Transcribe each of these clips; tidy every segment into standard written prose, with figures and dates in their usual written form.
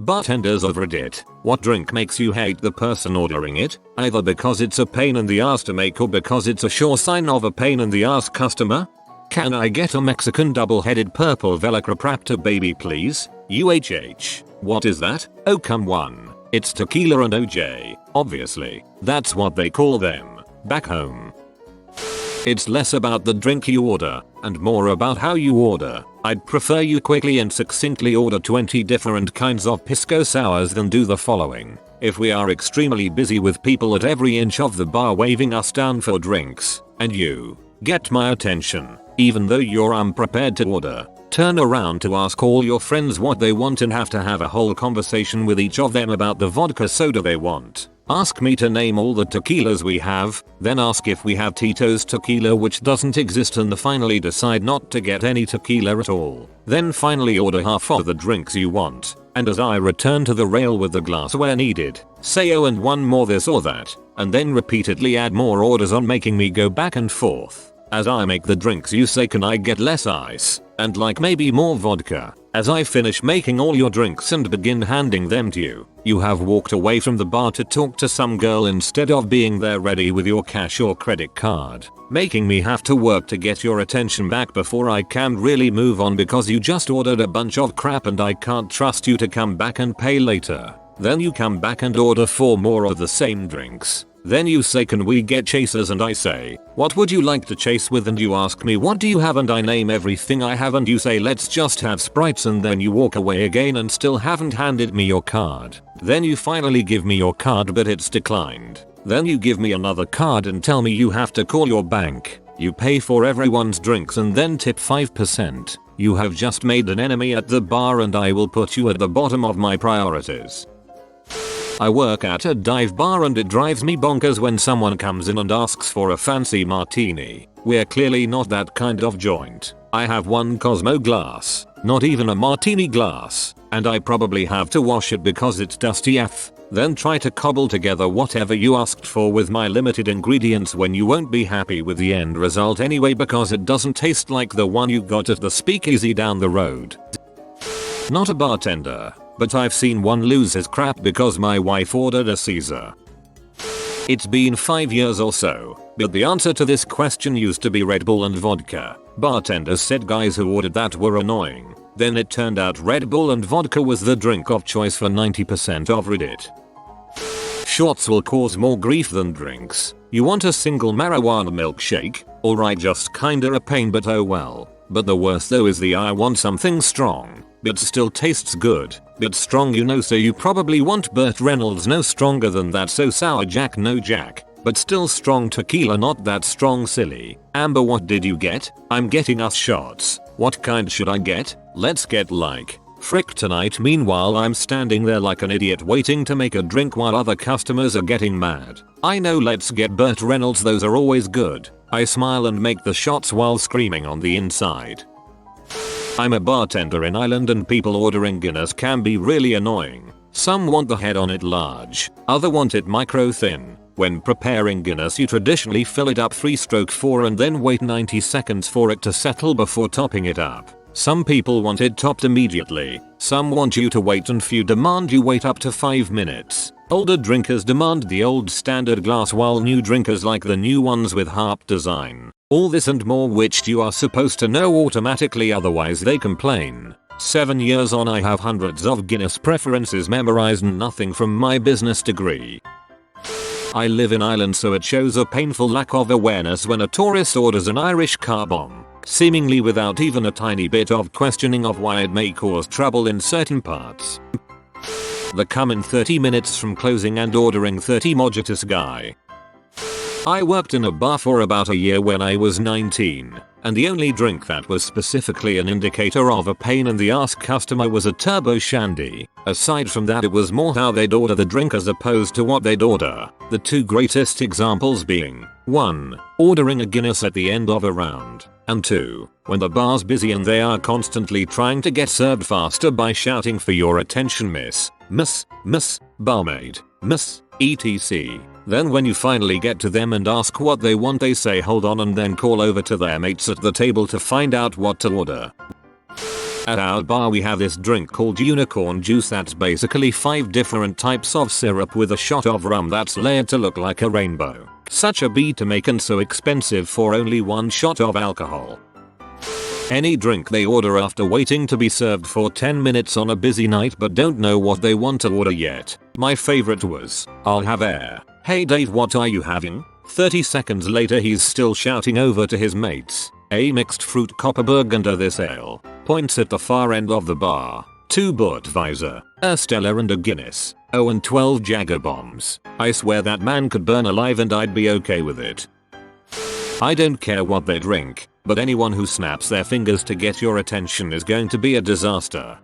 Bartenders of Reddit, what drink makes you hate the person ordering it, either because it's a pain in the ass to make or because it's a sure sign of a pain in the ass customer? Can I get a Mexican double-headed purple Velociraptor baby please? UHH. What is that? Oh come on. It's tequila and OJ, obviously. That's what they call them back home. It's less about the drink you order and more about how you order. I'd prefer you quickly and succinctly order 20 different kinds of pisco sours than do the following. If we are extremely busy with people at every inch of the bar waving us down for drinks, and you get my attention, even though you're unprepared to order, turn around to ask all your friends what they want and have to have a whole conversation with each of them about the vodka soda they want. Ask me to name all the tequilas we have, then ask if we have Tito's tequila which doesn't exist and finally decide not to get any tequila at all. Then finally order half of the drinks you want, and as I return to the rail with the glass where needed, say oh and one more this or that, and then repeatedly add more orders on making me go back and forth. As I make the drinks you say can I get less ice, and like maybe more vodka. As I finish making all your drinks and begin handing them to you, you have walked away from the bar to talk to some girl instead of being there ready with your cash or credit card, making me have to work to get your attention back before I can really move on because you just ordered a bunch of crap and I can't trust you to come back and pay later. Then you come back and order 4 more of the same drinks. Then you say can we get chasers and I say, what would you like to chase with and you ask me what do you have and I name everything I have and you say let's just have Sprites and then you walk away again and still haven't handed me your card. Then you finally give me your card but it's declined. Then you give me another card and tell me you have to call your bank. You pay for everyone's drinks and then tip 5%. You have just made an enemy at the bar and I will put you at the bottom of my priorities. I work at a dive bar and it drives me bonkers when someone comes in and asks for a fancy martini. We're clearly not that kind of joint. I have one Cosmo glass, not even a martini glass, and I probably have to wash it because it's dusty AF. Then try to cobble together whatever you asked for with my limited ingredients when you won't be happy with the end result anyway because it doesn't taste like the one you got at the speakeasy down the road. Not a bartender, but I've seen one lose his crap because my wife ordered a Caesar. It's been 5 years or so, but the answer to this question used to be Red Bull and vodka. Bartenders said guys who ordered that were annoying. Then it turned out Red Bull and vodka was the drink of choice for 90% of Reddit. Shots will cause more grief than drinks. You want a single marijuana milkshake? Alright, just kinda a pain but oh well. But the worst though is the I want something strong, but still tastes good, but strong you know so you probably want Burt Reynolds no stronger than that so sour Jack no Jack, but still strong tequila not that strong silly. Amber what did you get? I'm getting us shots. What kind should I get? Let's get like frick tonight. Meanwhile I'm standing there like an idiot waiting to make a drink while other customers are getting mad. I know let's get Burt Reynolds those are always good. I smile and make the shots while screaming on the inside. I'm a bartender in Ireland and people ordering Guinness can be really annoying. Some want the head on it large, other want it micro thin. When preparing Guinness you traditionally fill it up 3/4 and then wait 90 seconds for it to settle before topping it up. Some people want it topped immediately, some want you to wait and few demand you wait up to 5 minutes. Older drinkers demand the old standard glass while new drinkers like the new ones with harp design. All this and more which you are supposed to know automatically otherwise they complain. 7 years on I have hundreds of Guinness preferences memorized and nothing from my business degree. I live in Ireland so it shows a painful lack of awareness when a tourist orders an Irish car bomb, seemingly without even a tiny bit of questioning of why it may cause trouble in certain parts. The come in 30 minutes from closing and ordering 30 mojitos guy. I worked in a bar for about a year when I was 19, and the only drink that was specifically an indicator of a pain in the ass customer was a turbo shandy. Aside from that it was more how they'd order the drink as opposed to what they'd order. The two greatest examples being 1. Ordering a Guinness at the end of a round, and 2. When the bar's busy and they are constantly trying to get served faster by shouting for your attention miss, barmaid, miss, etc. Then when you finally get to them and ask what they want they say hold on and then call over to their mates at the table to find out what to order. At our bar we have this drink called unicorn juice that's basically 5 different types of syrup with a shot of rum that's layered to look like a rainbow. Such a beat to make and so expensive for only 1 shot of alcohol. Any drink they order after waiting to be served for 10 minutes on a busy night but don't know what they want to order yet. My favorite was, "I'll have air." "Hey Dave, what are you having?" 30 seconds later he's still shouting over to his mates, "A mixed fruit copper burgunder this ale." Points at the far end of the bar. 2 Budweiser, a Stella and a Guinness. Oh, and 12 Jagger bombs. I swear that man could burn alive and I'd be okay with it. I don't care what they drink, but anyone who snaps their fingers to get your attention is going to be a disaster.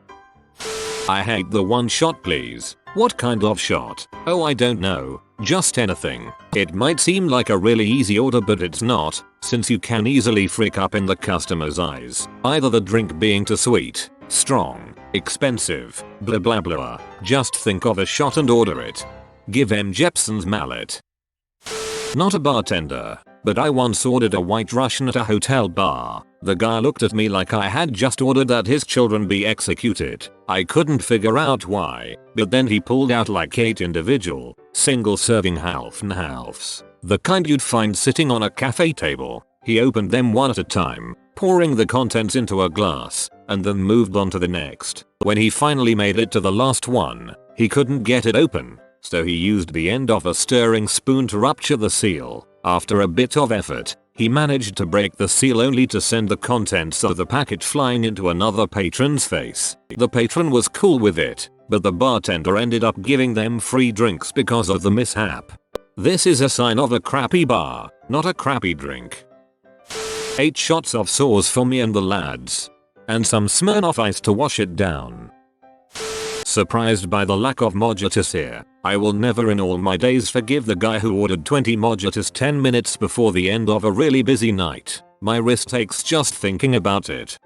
I hate the "one shot please." What kind of shot? Oh, I don't know. Just anything. It might seem like a really easy order but it's not, since you can easily freak up in the customer's eyes. Either the drink being too sweet, strong, expensive, blah blah blah. Just think of a shot and order it. Give M. Jepson's mallet. Not a bartender, but I once ordered a White Russian at a hotel bar. The guy looked at me like I had just ordered that his children be executed. I couldn't figure out why, but then he pulled out like 8 individual, single serving half and halves. The kind you'd find sitting on a cafe table. He opened them one at a time, pouring the contents into a glass, and then moved on to the next. When he finally made it to the last one, he couldn't get it open, so he used the end of a stirring spoon to rupture the seal. After a bit of effort, he managed to break the seal only to send the contents of the packet flying into another patron's face. The patron was cool with it, but the bartender ended up giving them free drinks because of the mishap. This is a sign of a crappy bar, not a crappy drink. 8 shots of sauce for me and the lads. And some Smirnoff Ice to wash it down. Surprised by the lack of mojitos here. I will never in all my days forgive the guy who ordered 20 mojitos 10 minutes before the end of a really busy night. My wrist aches just thinking about it.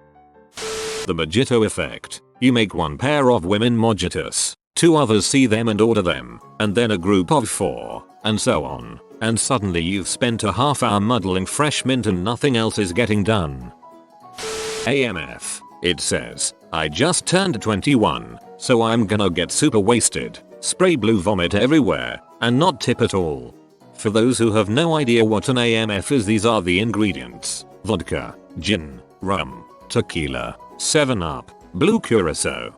The mojito effect. You make 1 pair of women mojitos, 2 others see them and order them, and then a group of 4, and so on. And suddenly you've spent a half hour muddling fresh mint and nothing else is getting done. AMF. It says, "I just turned 21, so I'm gonna get super wasted, spray blue vomit everywhere, and not tip at all." For those who have no idea what an AMF is, these are the ingredients: vodka, gin, rum, tequila, 7-Up, blue curacao.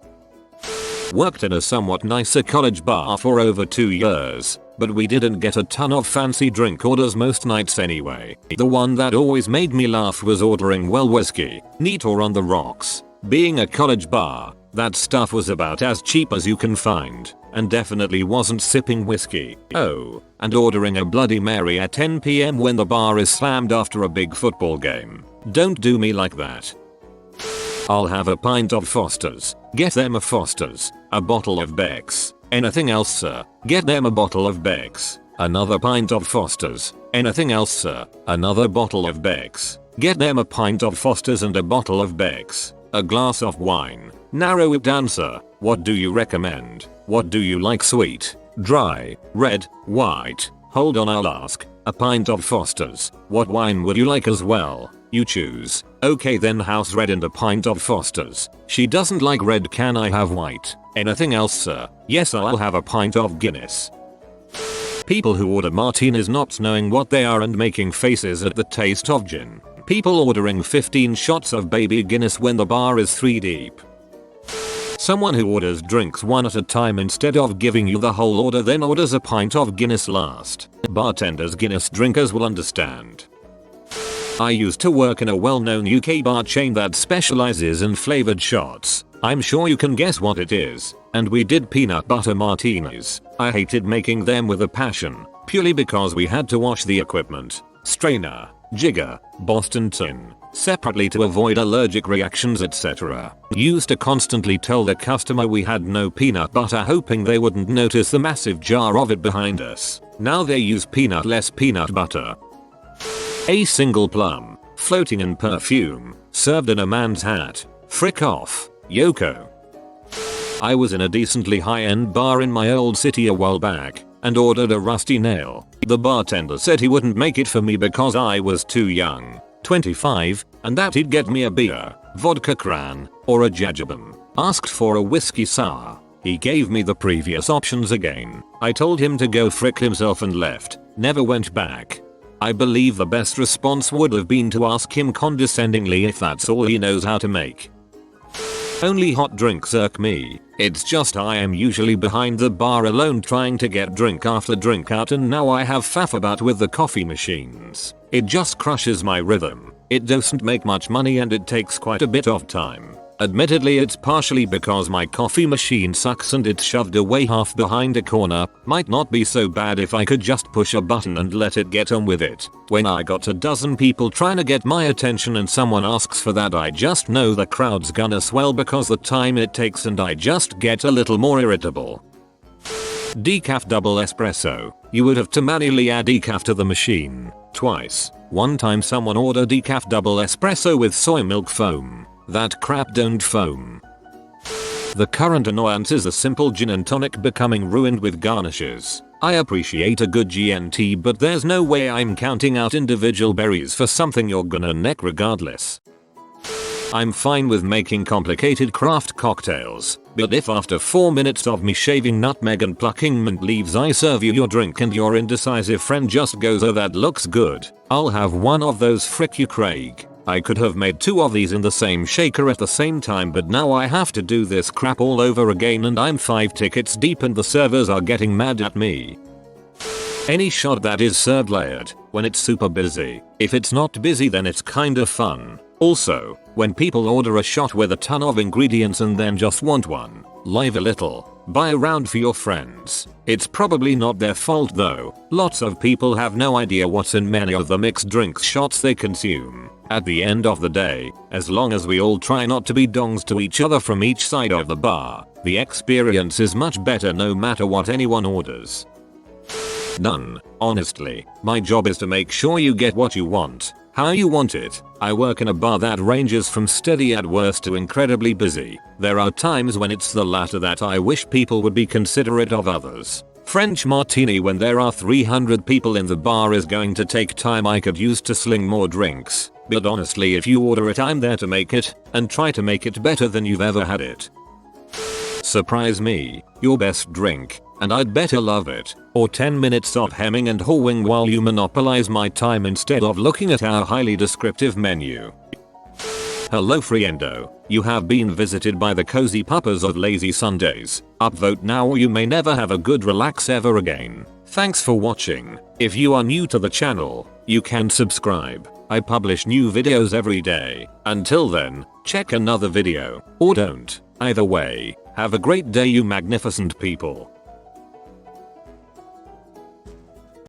Worked at a somewhat nicer college bar for over 2 years, but we didn't get a ton of fancy drink orders most nights anyway. The one that always made me laugh was ordering well whiskey, neat or on the rocks. Being a college bar, that stuff was about as cheap as you can find, and definitely wasn't sipping whiskey. Oh, and ordering a Bloody Mary at 10 PM when the bar is slammed after a big football game. Don't do me like that. I'll have a pint of Foster's. Get them a Foster's. A bottle of Beck's. Anything else, sir? Get them a bottle of Beck's. Another pint of Foster's. Anything else, sir? Another bottle of Beck's. Get them a pint of Foster's and a bottle of Beck's. A glass of wine. Narrow it down, sir. What do you recommend? What do you like, sweet, dry, red, white? Hold on, I'll ask. A pint of Foster's. What wine would you like as well? You choose. Okay then, house red and a pint of Foster's. She doesn't like red, can I have white? Anything else, sir? Yes, I'll have a pint of Guinness. People who order martinis not knowing what they are and making faces at the taste of gin. People ordering 15 shots of baby Guinness when the bar is 3 deep. Someone who orders drinks one at a time instead of giving you the whole order then orders a pint of Guinness last. Bartenders Guinness drinkers will understand. I used to work in a well-known UK bar chain that specializes in flavored shots. I'm sure you can guess what it is. And we did peanut butter martinis. I hated making them with a passion, purely because we had to wash the equipment, strainer, jigger, Boston tin, separately to avoid allergic reactions, etc. Used to constantly tell the customer we had no peanut butter, hoping they wouldn't notice the massive jar of it behind us. Now they use peanut-less peanut butter. A single plum, floating in perfume, served in a man's hat. Frick off, Yoko. I was in a decently high-end bar in my old city a while back, and ordered a rusty nail. The bartender said he wouldn't make it for me because I was too young, 25, and that he'd get me a beer, vodka cran, or a jajabum. Asked for a whiskey sour. He gave me the previous options again. I told him to go frick himself and left. Never went back. I believe the best response would have been to ask him condescendingly if that's all he knows how to make. Only hot drinks irk me. It's just I am usually behind the bar alone trying to get drink after drink out, and now I have faff about with the coffee machines. It just crushes my rhythm. It doesn't make much money and it takes quite a bit of time. Admittedly, it's partially because my coffee machine sucks and it's shoved away half behind a corner. Might not be so bad if I could just push a button and let it get on with it. When I got a dozen people trying to get my attention and someone asks for that, I just know the crowd's gonna swell because the time it takes, and I just get a little more irritable. Decaf double espresso. You would have to manually add decaf to the machine twice. One time someone ordered decaf double espresso with soy milk foam. That crap don't foam. The current annoyance is a simple gin and tonic becoming ruined with garnishes. I appreciate a good G&T, but there's no way I'm counting out individual berries for something you're gonna neck regardless. I'm fine with making complicated craft cocktails, but if after 4 minutes of me shaving nutmeg and plucking mint leaves I serve you your drink and your indecisive friend just goes, "Oh, that looks good, I'll have one of those, frick you Craig. I could have made 2 of these in the same shaker at the same time, but now I have to do this crap all over again and I'm 5 tickets deep and the servers are getting mad at me." Any shot that is served layered when it's super busy. If it's not busy then it's kinda fun. Also, when people order a shot with a ton of ingredients and then just want one, live a little. Buy a round for your friends. It's probably not their fault though. Lots of people have no idea what's in many of the mixed drinks shots they consume. At the end of the day, as long as we all try not to be dongs to each other from each side of the bar, the experience is much better no matter what anyone orders. None. Honestly, my job is to make sure you get what you want, how you want it. I work in a bar that ranges from steady at worst to incredibly busy. There are times when it's the latter that I wish people would be considerate of others. French martini when there are 300 people in the bar is going to take time I could use to sling more drinks. But honestly, if you order it, I'm there to make it, and try to make it better than you've ever had it. Surprise me, your best drink, and I'd better love it. Or 10 minutes of hemming and hawing while you monopolize my time instead of looking at our highly descriptive menu. Hello friendo, you have been visited by the cozy puppers of lazy Sundays. Upvote now or you may never have a good relax ever again. Thanks for watching. If you are new to the channel, you can subscribe. I publish new videos every day. Until then, check another video, or don't. Either way, have a great day you magnificent people.